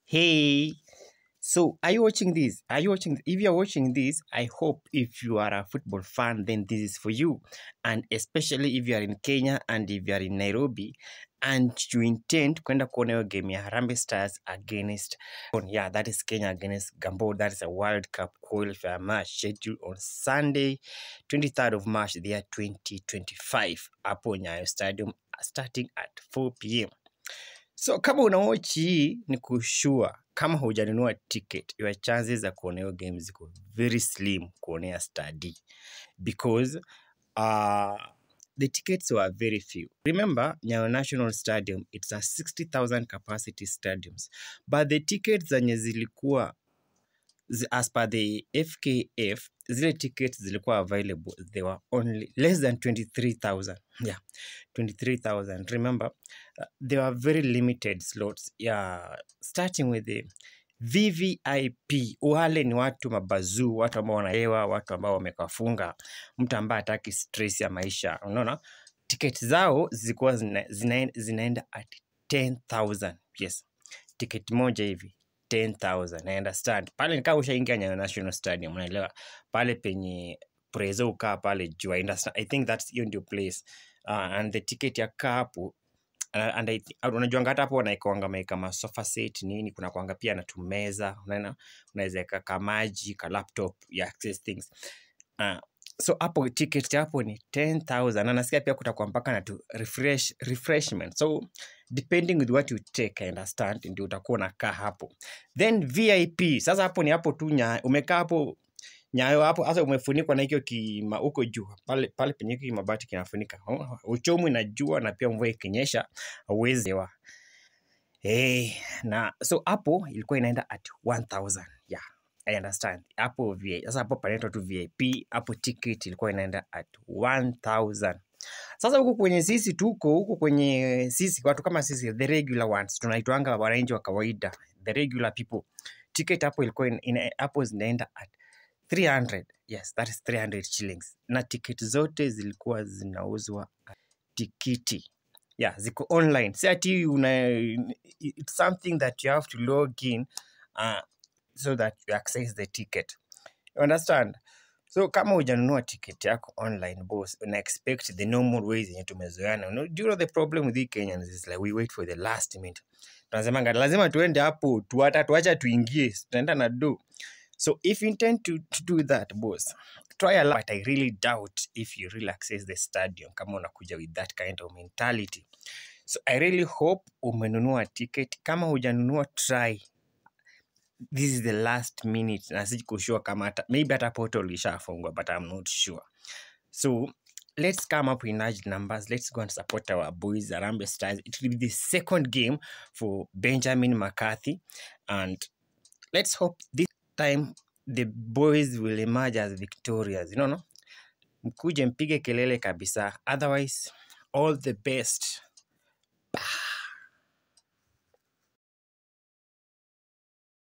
Hey, so are you watching this? If you're watching this, I hope if you are a football fan, then this is for you. And especially if you are in Kenya and if you are in Nairobi and you intend kwenda kuona hiyo game ya Harambee Stars against, yeah, that is Kenya against Gambia. That is a World Cup qualifier match scheduled on Sunday, 23rd of March, the year 2025, hapo Nyayo Stadium, starting at 4 p.m. So kama unawatch hii ni kushua kama hujanunua ticket, your chances za kuona hiyo game ziko very slim kuonea study because the tickets were very few. Remember, Nyayo National Stadium, it's a 60,000 capacity stadiums, but the tickets zenye zilikuwa as per the FKF, zile tickets zilikuwa available, they were only less than 23,000. Yeah, 23,000. Remember, there were very limited slots. Yeah, starting with the VVIP. Wale ni watu mabazuu, watu ambao wanahewa, watu ambao wamekafunga, mtu ambaye hataki stress ya maisha. Unaona, ticket zao zilikuwa zinaenda at 10,000. Yes, ticket moja hivi 10,000. I understand. Pale nikaa ushaingia Nyayo National Stadium, unaelewa. Pale penye prezo ukaa pale juu. I understand. I think that's hiyo ndio place. And the ticket ya kaa hapo, and unajuanga hata hapo wanaikuanga maika ma sofa set nini, kuna kuanga pia na tumeza, unaweza eka kamaji, ka laptop, ya access things. So hapo ticket hapo ni 10,000. Na nasikia pia kutakuwa mpaka na tu refreshment. So depending with what you take, I understand, ndio utakuwa unakaa hapo. Then VIP, sasa hapo ni hapo tu umekaa hapo Nyayo hapo, sasa umefunikwa na hiyo huko juu. Pale penye hiyo mabati kinafunika. Uchomwi na jua na pia mvua ikinyesha uweze wa. Na so hapo ilikuwa inaenda at 1,000. Yeah, I understand. Hapo sasa hapo panaitwa tu VIP, hapo ticket ilikuwa inaenda at 1,000. Sasa huko kwenye sisi huko kwenye sisi watu kama sisi, the regular ones, tunaitwanga wananchi wa kawaida, the regular people, ticket hapo ilikuwa hapo zinaenda at 300. Yes, that is 300 shillings. Na ticket zote zilikuwa zinauzwa tikiti. Yeah, ziko online. Si ati it's something that you have to log in so that you access the ticket. You understand? So kama hujanunua ticket yako online, boss, una expect the normal ways yenye tumezoeana. Do you know the problem with the Kenyans is like we wait for the last minute. Tunasemanga lazima tuende hapo, tuacha tuingie, tunaenda na do. So if you intend to do that, boss, try a lot. But I really doubt if you really access the stadium kama unakuja with that kind of mentality. So I really hope umenunua ticket. Kama hujanunua, try. This is the last minute. Na siko sure kama maybe hata portal ishafungwa, but I'm not sure. So let's come up with large numbers. Let's go and support our boys, Harambee Stars. It will be the second game for Benjamin McCarthy. And let's hope this time the boys will emerge as victorious. No? Mkuje mpige kelele kabisa. Otherwise, all the best. Bye.